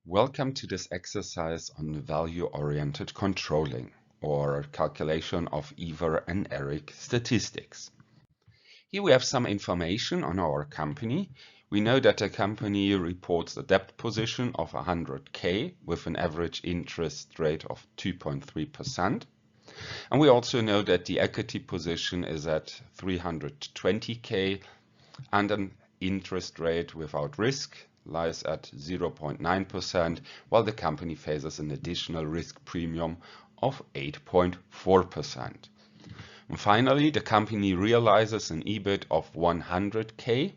Welcome to this exercise on value-oriented controlling or calculation of EVA and ERIC statistics. Here we have some information on our company. We know that the company reports a debt position of 100K with an average interest rate of 2.3%. And we also know that the equity position is at 320K and an interest rate without risk lies at 0.9%, while the company faces an additional risk premium of 8.4%. And finally, the company realizes an EBIT of 100K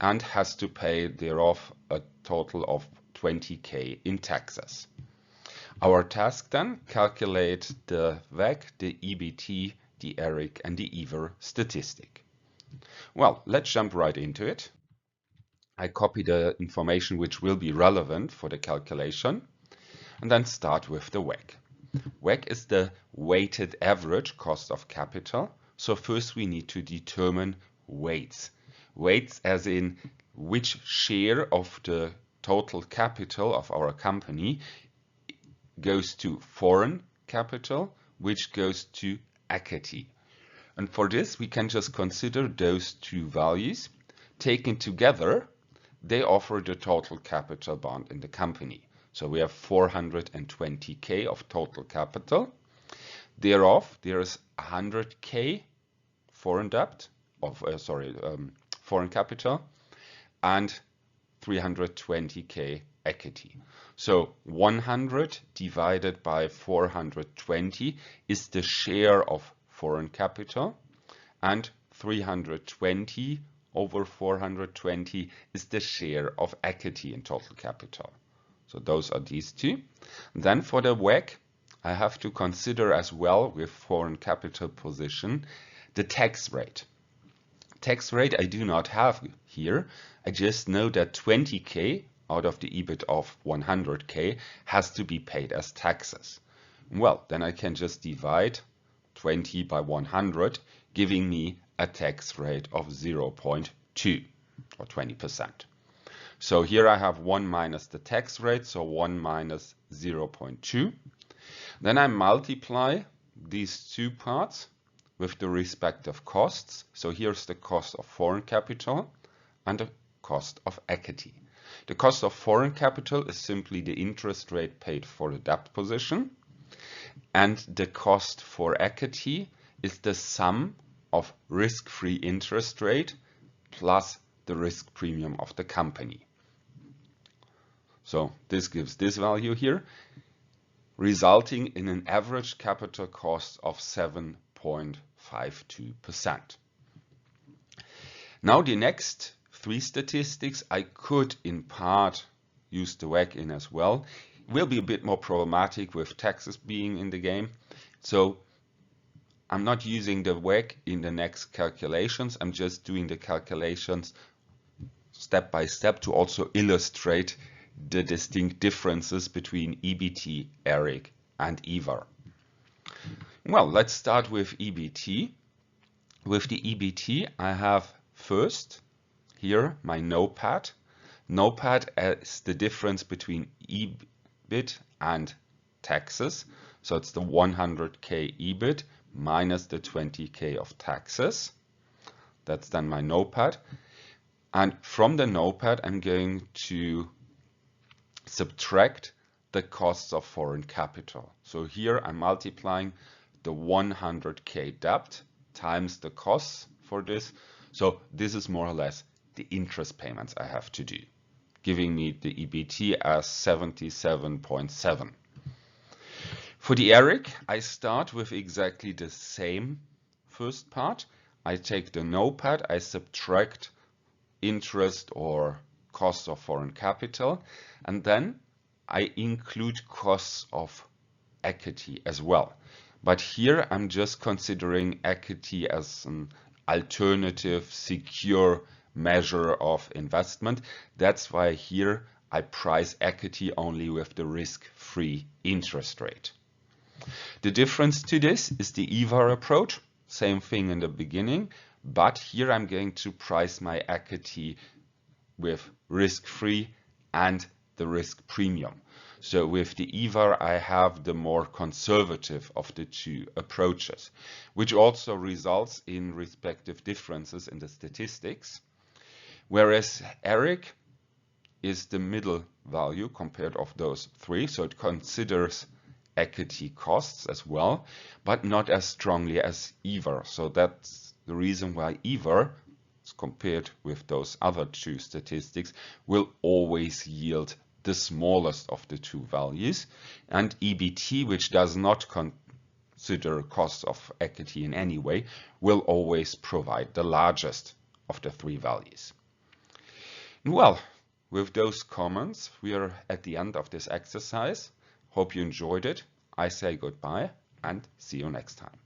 and has to pay thereof a total of 20K in taxes. Our task then, calculate the WACC, the EBT, the ERIC and the EVA statistic. Well, let's jump right into it. I copy the information which will be relevant for the calculation and then start with the WACC. WACC is the weighted average cost of capital. So first we need to determine weights. Weights as in which share of the total capital of our company goes to foreign capital, which goes to equity. And for this we can just consider those two values. Taken together, they offer the total capital bound in the company. So we have 420K of total capital. Thereof, there is 100K foreign debt of foreign capital and 320K equity. So 100 divided by 420 is the share of foreign capital, and 320 over 420 is the share of equity in total capital. So those are these two. Then for the WACC, I have to consider as well with foreign capital position the tax rate. Tax rate I do not have here. I just know that 20K out of the EBIT of 100K has to be paid as taxes. Well, then I can just divide 20 by 100, giving me a tax rate of 0.2 or 20%. So here I have 1 minus the tax rate, so 1 minus 0.2. Then I multiply these two parts with the respective costs. So here's the cost of foreign capital and the cost of equity. The cost of foreign capital is simply the interest rate paid for the debt position, and the cost for equity is the sum of risk-free interest rate plus the risk premium of the company. So this gives this value here, resulting in an average capital cost of 7.52%. Now the next three statistics I could in part use the WACC in as well. It will be a bit more problematic with taxes being in the game. So I'm not using the WACC in the next calculations. I'm just doing the calculations step by step to also illustrate the distinct differences between EBT, ERIC, and EVA. Well, let's start with EBT. With the EBT, I have first here my NOPAT. NOPAT is the difference between EBIT and taxes. So it's the 100K EBIT minus the 20K of taxes. That's then my NOPAT. And from the NOPAT, I'm going to subtract the costs of foreign capital. So here I'm multiplying the 100K debt times the costs for this. So this is more or less the interest payments I have to do, giving me the EBT as 77.7. For the ERIC, I start with exactly the same first part. I take the NOPAT, I subtract interest or cost of foreign capital, and then I include costs of equity as well. But here I'm just considering equity as an alternative, secure measure of investment. That's why here I price equity only with the risk-free interest rate. The difference to this is the EVA approach. Same thing in the beginning, but here I'm going to price my equity with risk-free and the risk premium. So with the EVA, I have the more conservative of the two approaches, which also results in respective differences in the statistics. Whereas ERIC is the middle value compared of those three, so it considers equity costs as well, but not as strongly as EVA. So that's the reason why EVA, compared with those other two statistics, will always yield the smallest of the two values, and EBT, which does not consider costs of equity in any way, will always provide the largest of the three values. Well, with those comments, we are at the end of this exercise. Hope you enjoyed it. I say goodbye and see you next time.